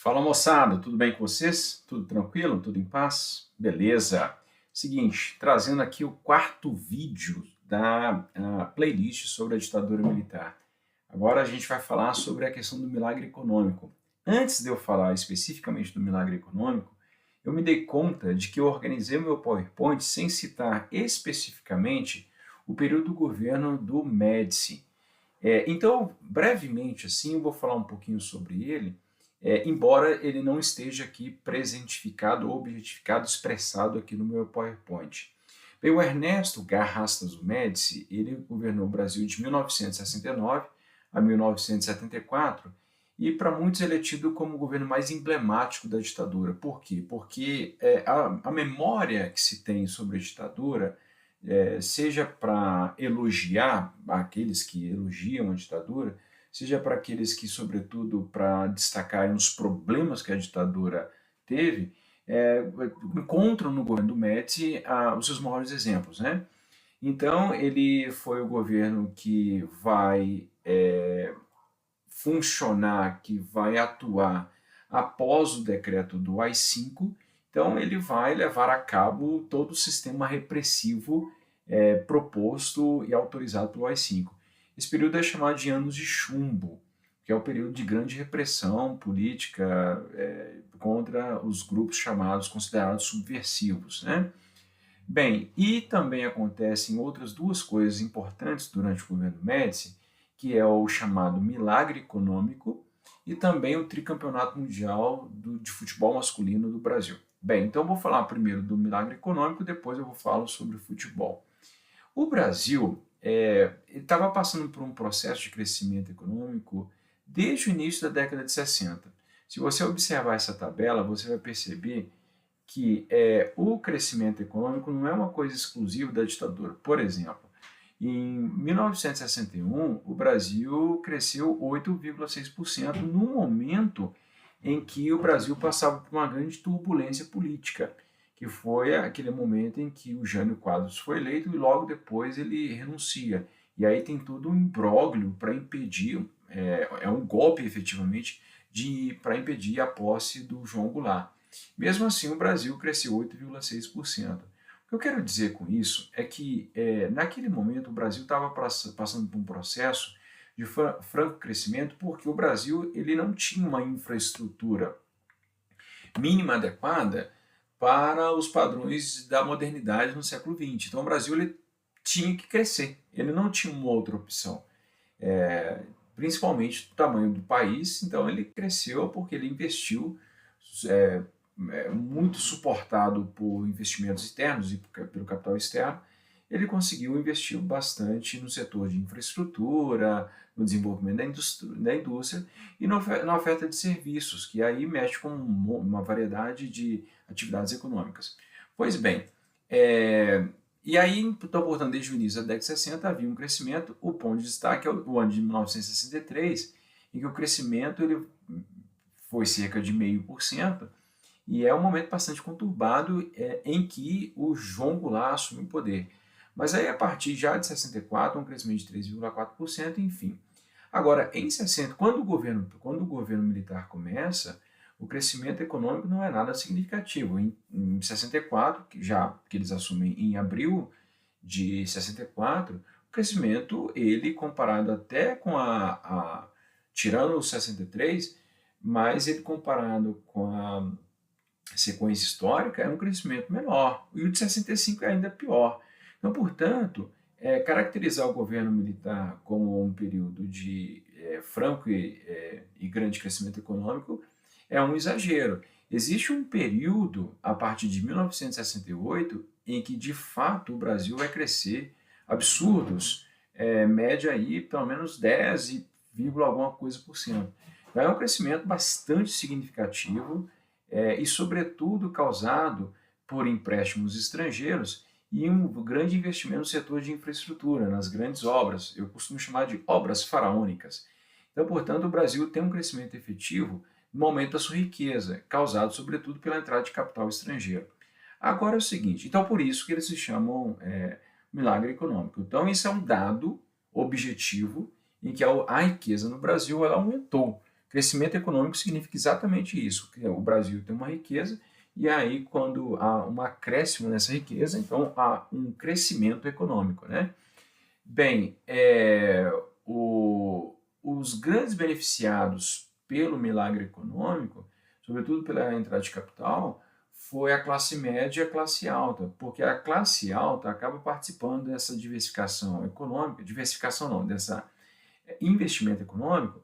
Fala moçada, tudo bem com vocês? Tudo tranquilo? Tudo em paz? Beleza. Seguinte, trazendo aqui o quarto vídeo da playlist sobre a ditadura militar. Agora a gente vai falar sobre a questão do milagre econômico. Antes de eu falar especificamente do milagre econômico, eu me dei conta de que eu organizei o meu PowerPoint sem citar especificamente o período do governo do Médici. Então, brevemente assim, eu vou falar um pouquinho sobre ele, embora ele não esteja aqui presentificado, objetificado, expressado aqui no meu PowerPoint. Bem, o Ernesto Garrastazu Médici, ele governou o Brasil de 1969 a 1974, e para muitos ele é tido como o governo mais emblemático da ditadura. Por quê? Porque a memória que se tem sobre a ditadura, seja para elogiar aqueles que elogiam a ditadura, seja para aqueles que, sobretudo, para destacarem os problemas que a ditadura teve, encontram no governo do Médici os seus maiores exemplos, né? Então, ele foi o governo que vai funcionar, que vai atuar após o decreto do AI-5. Então, ele vai levar a cabo todo o sistema repressivo proposto e autorizado pelo AI-5. Esse período é chamado de anos de chumbo, que é o período de grande repressão política contra os grupos chamados, considerados subversivos, né? Bem, e também acontecem outras duas coisas importantes durante o governo Médici, que é o chamado milagre econômico e também o tricampeonato mundial de futebol masculino do Brasil. Bem, então eu vou falar primeiro do milagre econômico, depois eu vou falar sobre o futebol. O Brasil estava passando por um processo de crescimento econômico desde o início da década de 60. Se você observar essa tabela, você vai perceber que o crescimento econômico não é uma coisa exclusiva da ditadura. Por exemplo, em 1961, o Brasil cresceu 8,6% no momento em que o Brasil passava por uma grande turbulência política, que foi aquele momento em que o Jânio Quadros foi eleito e logo depois ele renuncia. E aí tem todo um imbróglio para impedir, um golpe efetivamente, para impedir a posse do João Goulart. Mesmo assim, o Brasil cresceu 8,6%. O que eu quero dizer com isso é que, naquele momento, o Brasil estava passando por um processo de franco crescimento, porque o Brasil ele não tinha uma infraestrutura mínima adequada para os padrões da modernidade no século XX. Então, o Brasil ele tinha que crescer, ele não tinha uma outra opção. Principalmente do tamanho do país, então ele cresceu porque ele investiu, muito suportado por investimentos externos e pelo capital externo. Ele conseguiu investir bastante no setor de infraestrutura, no desenvolvimento da indústria e na oferta de serviços, que aí mexe com uma variedade de atividades econômicas. Pois bem, e aí, então, portanto, desde o início da década de 60 havia um crescimento. O ponto de destaque é o ano de 1963, em que o crescimento ele foi cerca de 0,5%, e é um momento bastante conturbado em que o João Goulart assume o poder. Mas aí, a partir já de 64, um crescimento de 3,4%, enfim. Agora, em 60, quando o governo militar começa, o crescimento econômico não é nada significativo. Em 64, que eles assumem em abril de 64, o crescimento, ele comparado até com tirando o 63, mas ele comparado com a sequência histórica é um crescimento menor. E o de 65 é ainda pior. Então, portanto, caracterizar o governo militar como um período de franco e grande crescimento econômico é um exagero. Existe um período, a partir de 1968, em que, de fato, o Brasil vai crescer absurdos, média aí pelo menos 10, alguma coisa por cento. Então, é um crescimento bastante significativo e, sobretudo, causado por empréstimos estrangeiros e um grande investimento no setor de infraestrutura, nas grandes obras. Eu costumo chamar de obras faraônicas. Então, portanto, o Brasil tem um crescimento efetivo no aumento da sua riqueza, causado, sobretudo, pela entrada de capital estrangeiro. Agora é o seguinte, então por isso que eles se chamam milagre econômico. Então, isso é um dado objetivo em que a riqueza no Brasil ela aumentou. Crescimento econômico significa exatamente isso, que o Brasil tem uma riqueza, e aí quando há um acréscimo nessa riqueza, então há um crescimento econômico, né? Bem, os grandes beneficiados pelo milagre econômico, sobretudo pela entrada de capital, foi a classe média e a classe alta, porque a classe alta acaba participando dessa diversificação econômica, diversificação não, dessa investimento econômico,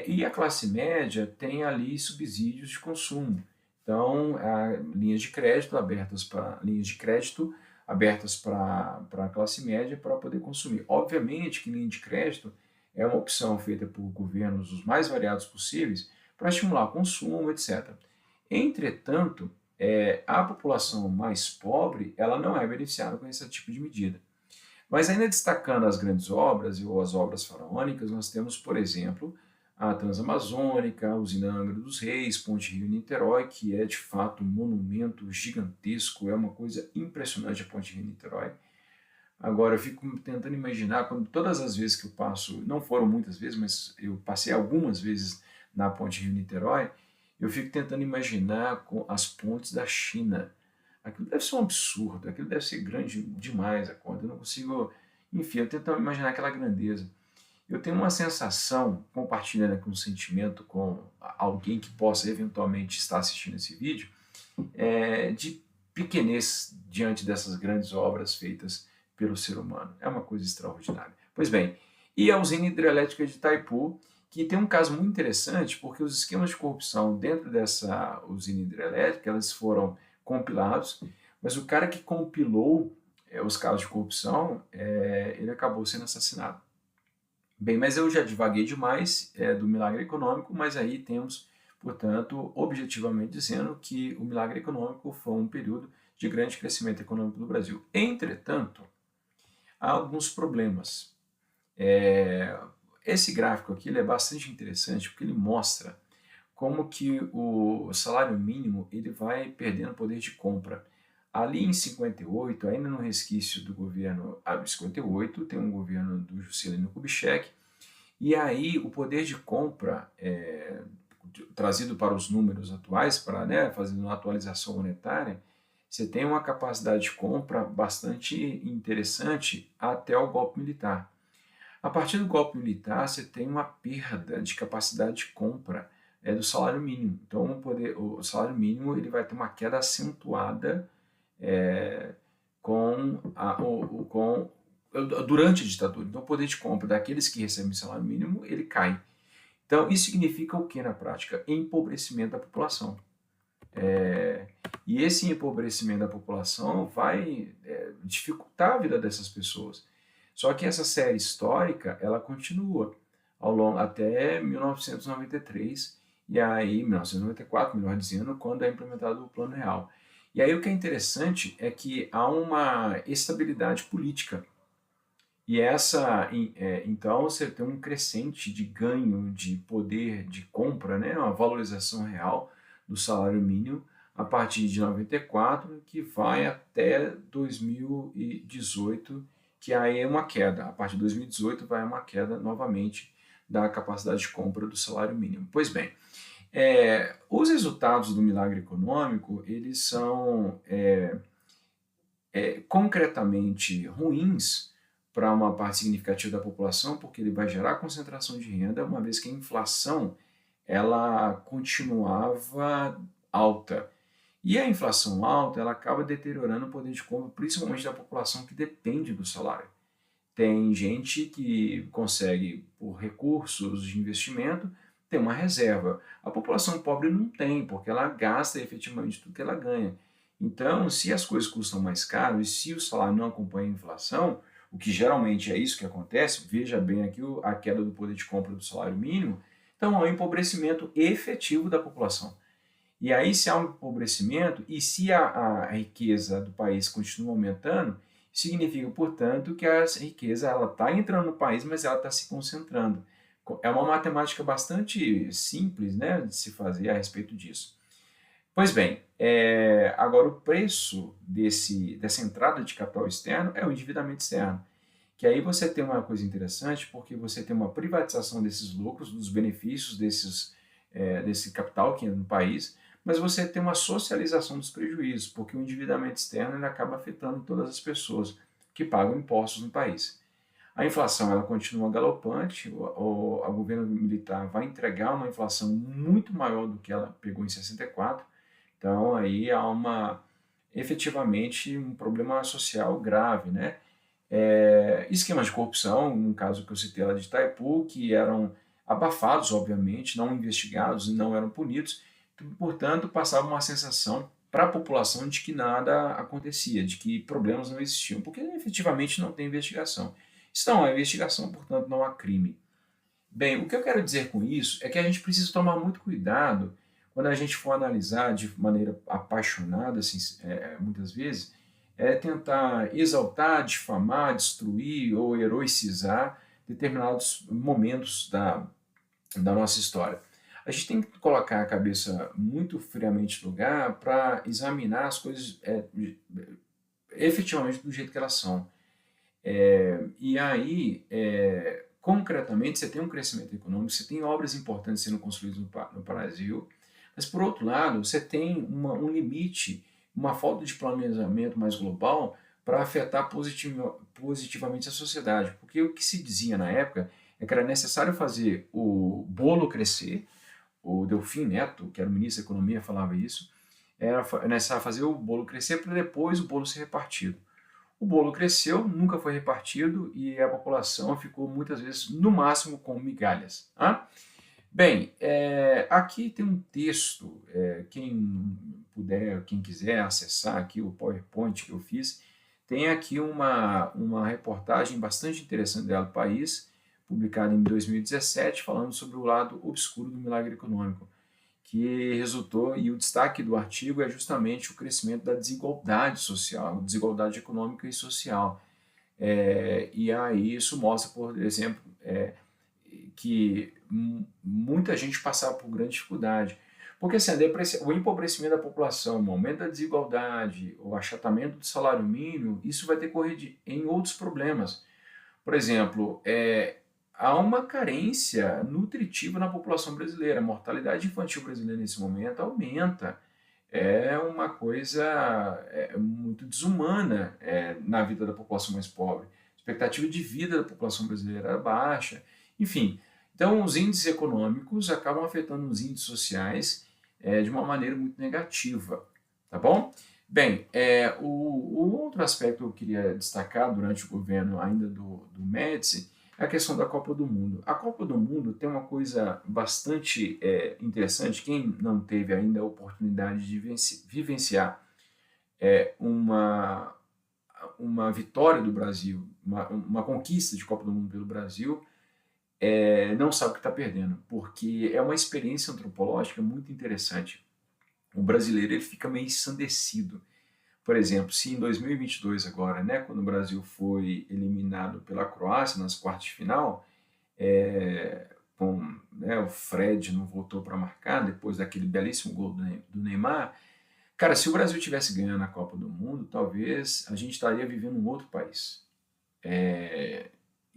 e a classe média tem ali subsídios de consumo. Então, linhas de crédito abertas para a classe média para poder consumir. Obviamente que linha de crédito é uma opção feita por governos os mais variados possíveis para estimular o consumo, etc. Entretanto, a população mais pobre ela não é beneficiada com esse tipo de medida. Mas ainda destacando as grandes obras ou as obras faraônicas, nós temos, por exemplo, a Transamazônica, a usina Angra dos Reis, Ponte Rio-Niterói, que é de fato um monumento gigantesco, é uma coisa impressionante a Ponte Rio-Niterói. Agora, eu fico tentando imaginar, quando todas as vezes que eu passo, não foram muitas vezes, mas eu passei algumas vezes na Ponte Rio-Niterói, eu fico tentando imaginar com as pontes da China. Aquilo deve ser um absurdo, aquilo deve ser grande demais a conta, eu não consigo, enfim, eu tento imaginar aquela grandeza. Eu tenho uma sensação, compartilhando aqui um sentimento com alguém que possa eventualmente estar assistindo esse vídeo, de pequenez diante dessas grandes obras feitas pelo ser humano. É uma coisa extraordinária. Pois bem, e a usina hidrelétrica de Itaipu, que tem um caso muito interessante, porque os esquemas de corrupção dentro dessa usina hidrelétrica, elas foram compilados, mas o cara que compilou os casos de corrupção, ele acabou sendo assassinado. Bem, mas eu já divaguei demais do milagre econômico, mas aí temos, portanto, objetivamente dizendo que o milagre econômico foi um período de grande crescimento econômico do Brasil. Entretanto, há alguns problemas. Esse gráfico aqui ele é bastante interessante porque ele mostra como que o salário mínimo ele vai perdendo poder de compra. Ali em 58, ainda no resquício do governo, 58, tem um governo do Juscelino Kubitschek, e aí o poder de compra, trazido para os números atuais, fazendo uma atualização monetária, você tem uma capacidade de compra bastante interessante até o golpe militar. A partir do golpe militar, você tem uma perda de capacidade de compra do salário mínimo. Então, o salário mínimo ele vai ter uma queda acentuada durante a ditadura. Então, o poder de compra daqueles que recebem salário mínimo ele cai. Então, isso significa o que na prática? Empobrecimento da população. E esse empobrecimento da população vai dificultar a vida dessas pessoas. Só que essa série histórica, ela continua até 1993, e aí 1994, melhor dizendo, quando é implementado o Plano Real. E aí o que é interessante é que há uma estabilidade política. E então você tem um crescente de ganho de poder de compra, uma valorização real do salário mínimo a partir de 94, que vai até 2018, que aí é uma queda. A partir de 2018 vai uma queda novamente da capacidade de compra do salário mínimo. Pois bem, os resultados do milagre econômico, eles são concretamente ruins para uma parte significativa da população, porque ele vai gerar concentração de renda, uma vez que a inflação ela continuava alta. E a inflação alta ela acaba deteriorando o poder de compra, principalmente da população que depende do salário. Tem gente que consegue, por recursos de investimento, ter uma reserva. A população pobre não tem, porque ela gasta efetivamente tudo que ela ganha. Então, se as coisas custam mais caro e se o salário não acompanha a inflação, o que geralmente é isso que acontece, veja bem aqui a queda do poder de compra do salário mínimo, então há um empobrecimento efetivo da população. E aí, se há um empobrecimento e se a riqueza do país continua aumentando, significa, portanto, que a riqueza está entrando no país, mas ela está se concentrando. É uma matemática bastante simples de se fazer a respeito disso. Pois bem, agora o preço dessa entrada de capital externo é o endividamento externo, que aí você tem uma coisa interessante, porque você tem uma privatização desses lucros, dos benefícios desse capital que é no país, mas você tem uma socialização dos prejuízos, porque o endividamento externo ele acaba afetando todas as pessoas que pagam impostos no país. A inflação ela continua galopante, o governo militar vai entregar uma inflação muito maior do que ela pegou em 64, então aí há efetivamente um problema social grave, né? Esquemas de corrupção, no caso que eu citei lá de Itaipu, que eram abafados, obviamente, não investigados e não eram punidos, portanto, passava uma sensação para a população de que nada acontecia, de que problemas não existiam, porque efetivamente não tem investigação. Se não há investigação, portanto, não há crime. Bem, o que eu quero dizer com isso é que a gente precisa tomar muito cuidado quando a gente for analisar de maneira apaixonada, assim, muitas vezes, tentar exaltar, difamar, destruir ou heroicizar determinados momentos da nossa história. A gente tem que colocar a cabeça muito friamente no lugar para examinar as coisas efetivamente do jeito que elas são. E aí, concretamente, você tem um crescimento econômico, você tem obras importantes sendo construídas no Brasil, mas, por outro lado, você tem um limite, uma falta de planejamento mais global para afetar positivamente a sociedade. Porque o que se dizia na época é que era necessário fazer o bolo crescer, o Delfim Neto, que era o ministro da Economia, falava isso, era necessário fazer o bolo crescer para depois o bolo ser repartido. O bolo cresceu, nunca foi repartido e a população ficou muitas vezes, no máximo, com migalhas. Tá? Bem, aqui tem um texto, quem puder, quem quiser acessar aqui o PowerPoint que eu fiz, tem aqui uma reportagem bastante interessante dela do País, publicada em 2017, falando sobre o lado obscuro do milagre econômico, que resultou, e o destaque do artigo é justamente o crescimento da desigualdade social, desigualdade econômica e social. E aí isso mostra, por exemplo, que muita gente passava por grande dificuldade. Porque assim, o empobrecimento da população, o aumento da desigualdade, o achatamento do salário mínimo, isso vai decorrer em outros problemas. Por exemplo, há uma carência nutritiva na população brasileira. A mortalidade infantil brasileira nesse momento aumenta. É uma coisa muito desumana na vida da população mais pobre. A expectativa de vida da população brasileira é baixa. Enfim, então os índices econômicos acabam afetando os índices sociais de uma maneira muito negativa. Tá bom? Bem, o outro aspecto que eu queria destacar durante o governo ainda do Médici é a questão da Copa do Mundo. A Copa do Mundo tem uma coisa bastante interessante, quem não teve ainda a oportunidade de vivenciar uma vitória do Brasil, uma conquista de Copa do Mundo pelo Brasil, não sabe o que está perdendo, porque é uma experiência antropológica muito interessante. O brasileiro ele fica meio ensandecido. Por exemplo, se em 2022 agora, né, quando o Brasil foi eliminado pela Croácia nas quartas de final, o Fred não voltou para marcar depois daquele belíssimo gol do Neymar, cara, se o Brasil tivesse ganhando a Copa do Mundo, talvez a gente estaria vivendo um outro país.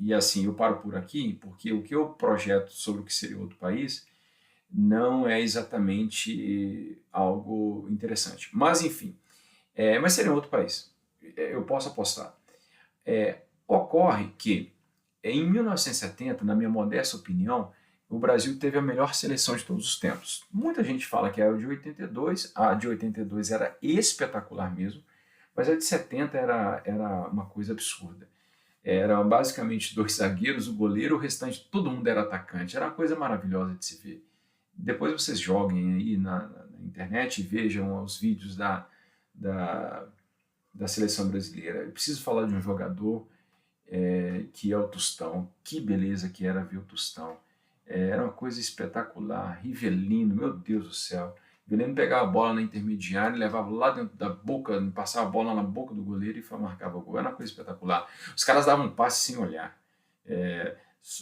E assim, eu paro por aqui, porque o que eu projeto sobre o que seria outro país não é exatamente algo interessante. Mas, enfim, mas seria um outro país. Eu posso apostar. Ocorre que, em 1970, na minha modesta opinião, o Brasil teve a melhor seleção de todos os tempos. Muita gente fala que a de 82, a de 82 era espetacular mesmo, mas a de 70 era uma coisa absurda. Eram basicamente dois zagueiros, o goleiro, o restante, todo mundo era atacante. Era uma coisa maravilhosa de se ver. Depois vocês joguem aí na internet e vejam os vídeos da seleção brasileira. Eu preciso falar de um jogador que é o Tostão. Que beleza que era ver o Tostão. Era uma coisa espetacular. Rivelino, meu Deus do céu. Rivelino pegava a bola na intermediária, levava lá dentro da boca, passava a bola na boca do goleiro e marcava o gol. Era uma coisa espetacular. Os caras davam um passe sem olhar.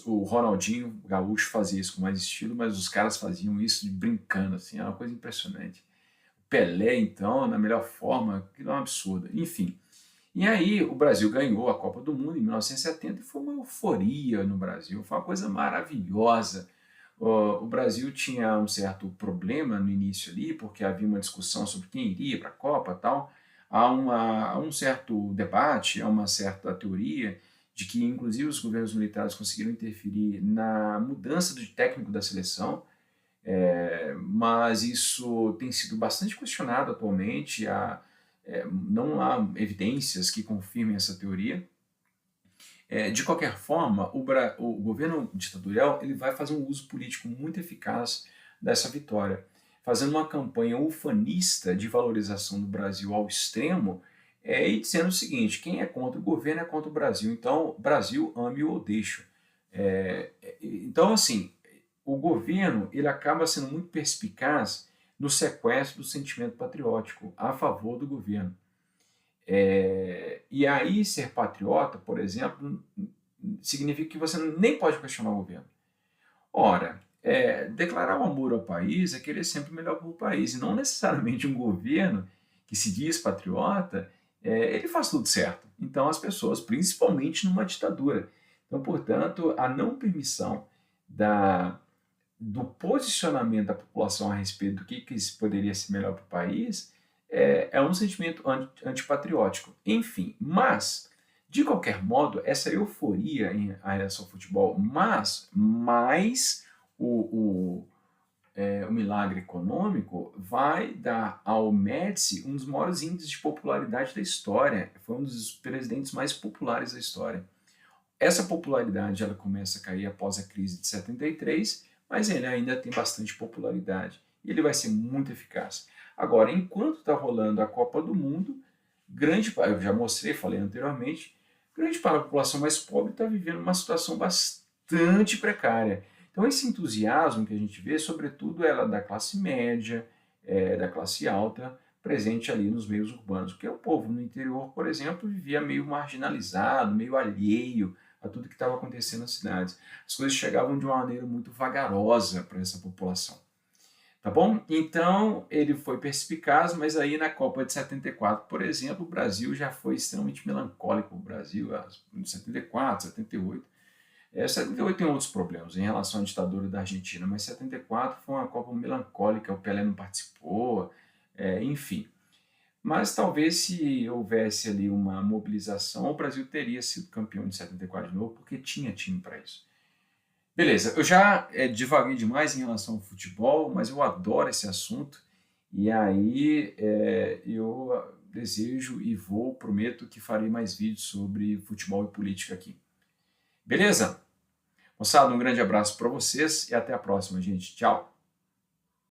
O Ronaldinho Gaúcho fazia isso com mais estilo, mas os caras faziam isso brincando, assim, era uma coisa impressionante. O Pelé, então, na melhor forma, aquilo é um absurdo. Enfim, E aí o Brasil ganhou a Copa do Mundo em 1970 e foi uma euforia no Brasil, foi uma coisa maravilhosa. O Brasil tinha um certo problema no início ali, porque havia uma discussão sobre quem iria para a Copa e tal. Há um certo debate, há uma certa teoria de que, inclusive, os governos militares conseguiram interferir na mudança do técnico da seleção, mas isso tem sido bastante questionado atualmente. Não há evidências que confirmem essa teoria. De qualquer forma, o governo ditatorial ele vai fazer um uso político muito eficaz dessa vitória, fazendo uma campanha ufanista de valorização do Brasil ao extremo, e dizendo o seguinte: quem é contra o governo é contra o Brasil, então Brasil ame ou deixe. Então, assim, o governo ele acaba sendo muito perspicaz no sequestro do sentimento patriótico a favor do governo. E aí, ser patriota, por exemplo, significa que você nem pode questionar o governo. Ora, declarar o amor ao país é querer sempre o melhor para o país, e não necessariamente um governo que se diz patriota, ele faz tudo certo. Então, as pessoas, principalmente numa ditadura. Então, portanto, a não permissão do posicionamento da população a respeito do que poderia ser melhor para o país é um sentimento antipatriótico. Enfim, mas, de qualquer modo, essa euforia em relação ao futebol, mas mais o milagre econômico vai dar ao Médici um dos maiores índices de popularidade da história. Foi um dos presidentes mais populares da história. Essa popularidade ela começa a cair após a crise de 73, mas ele ainda tem bastante popularidade e ele vai ser muito eficaz. Agora, enquanto está rolando a Copa do Mundo, eu já mostrei, falei anteriormente, grande parte da população mais pobre está vivendo uma situação bastante precária. Então, esse entusiasmo que a gente vê, sobretudo, ela da classe média, da classe alta, presente ali nos meios urbanos. Porque o povo no interior, por exemplo, vivia meio marginalizado, meio alheio a tudo que estava acontecendo nas cidades. As coisas chegavam de uma maneira muito vagarosa para essa população. Tá bom? Então, ele foi perspicaz, mas aí na Copa de 74, por exemplo, o Brasil já foi extremamente melancólico. O Brasil, em 74, 78. 78 tem outros problemas em relação à ditadura da Argentina, mas 74 foi uma Copa melancólica, o Pelé não participou, enfim. Mas talvez se houvesse ali uma mobilização, o Brasil teria sido campeão de 74 de novo, porque tinha time para isso. Beleza, eu já divaguei demais em relação ao futebol, mas eu adoro esse assunto, e aí eu desejo e prometo que farei mais vídeos sobre futebol e política aqui. Beleza? Moçada, um grande abraço para vocês e até a próxima, gente. Tchau!